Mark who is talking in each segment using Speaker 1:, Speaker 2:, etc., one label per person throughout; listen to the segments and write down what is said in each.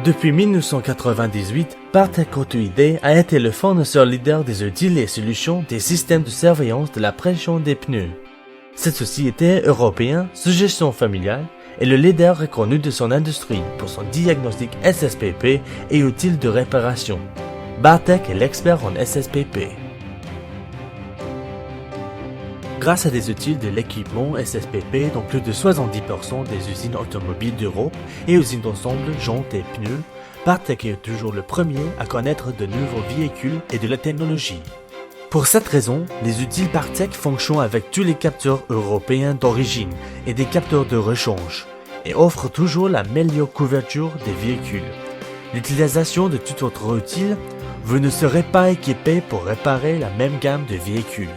Speaker 1: Depuis 1998, Bartek Auto-ID a été le fournisseur leader des outils et solutions des systèmes de surveillance de la pression des pneus. Cette société européenne, sous gestion familiale, est le leader reconnu de son industrie pour son diagnostic SSPP et outils de réparation. Bartek est l'expert en SSPP. Grâce à des outils de l'équipement SSPP dans plus de 70% des usines automobiles d'Europe et usines d'ensemble, jantes et pneus, Bartek est toujours le premier à connaître de nouveaux véhicules et de la technologie. Pour cette raison, les outils Bartek fonctionnent avec tous les capteurs européens d'origine et des capteurs de rechange, et offrent toujours la meilleure couverture des véhicules. L'utilisation de tout autre outil, vous ne serez pas équipé pour réparer la même gamme de véhicules.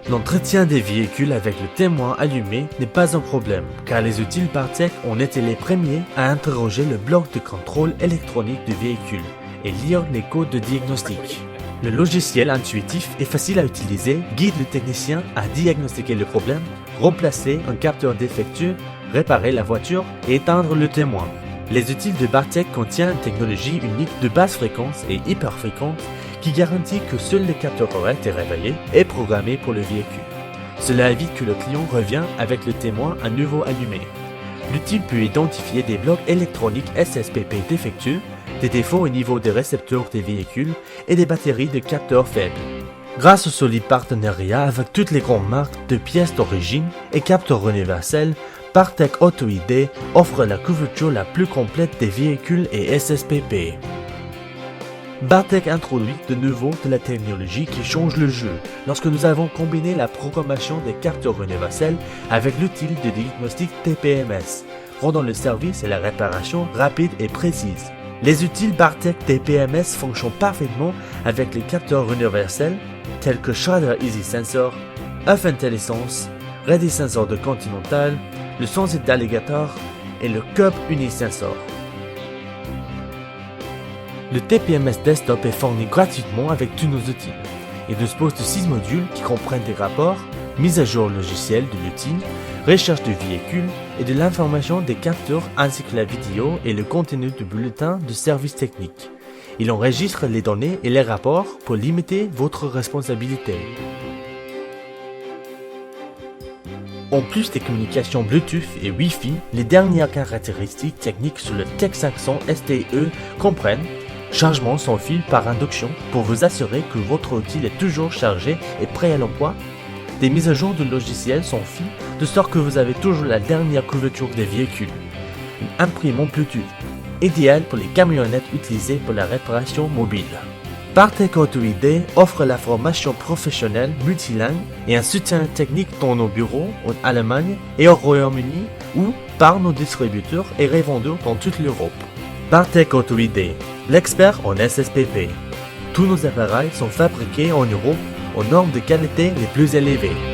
Speaker 1: L'entretien des véhicules avec le témoin allumé n'est pas un problème, car les outils Bartek ont été les premiers à interroger le bloc de contrôle électronique du véhicule et lire les codes de diagnostic. Le logiciel intuitif et facile à utiliser guide le technicien à diagnostiquer le problème, remplacer un capteur défectueux, réparer la voiture et éteindre le témoin. Les outils de Bartek contiennent une technologie unique de basse fréquence et hyper fréquence qui garantit que seul le capteur correct est réveillé et programmé pour le véhicule. Cela évite que le client revienne avec le témoin à nouveau allumé. L'outil peut identifier des blocs électroniques SSPP défectueux, des défauts au niveau des récepteurs des véhicules et des batteries de capteurs faibles. Grâce au solide partenariat avec toutes les grandes marques de pièces d'origine et capteurs universels, Bartek Auto-ID offre la couverture la plus complète des véhicules et SSPP. Bartek introduit de nouveau de la technologie qui change le jeu lorsque nous avons combiné la programmation des capteurs universels avec l'outil de diagnostic TPMS, rendant le service et la réparation rapide et précise. Les outils Bartek TPMS fonctionnent parfaitement avec les capteurs universels tels que Schrader Easy Sensor, Earth Intelligence, Ready Sensor de Continental, le Sensit d'Alligator et le Cub Unisensor. Le TPMS Desktop est fourni gratuitement avec tous nos outils. Il dispose de 6 modules qui comprennent des rapports, mise à jour logicielle de l'outil, recherche du véhicule et de l'information des capteurs ainsi que la vidéo et le contenu du bulletin de service technique. Il enregistre les données et les rapports pour limiter votre responsabilité. En plus des communications Bluetooth et Wi-Fi, les dernières caractéristiques techniques sur le TEC 500 STE comprennent chargement sans fil par induction pour vous assurer que votre outil est toujours chargé et prêt à l'emploi, des mises à jour de logiciels sans fil de sorte que vous avez toujours la dernière couverture des véhicules, une imprimante Bluetooth, idéale pour les camionnettes utilisées pour la réparation mobile. Bartek Auto-ID offre la formation professionnelle multilingue et un soutien technique dans nos bureaux en Allemagne et au Royaume-Uni ou par nos distributeurs et revendeurs dans toute l'Europe. Bartek Auto-ID, l'expert en SSPP. Tous nos appareils sont fabriqués en Europe aux normes de qualité les plus élevées.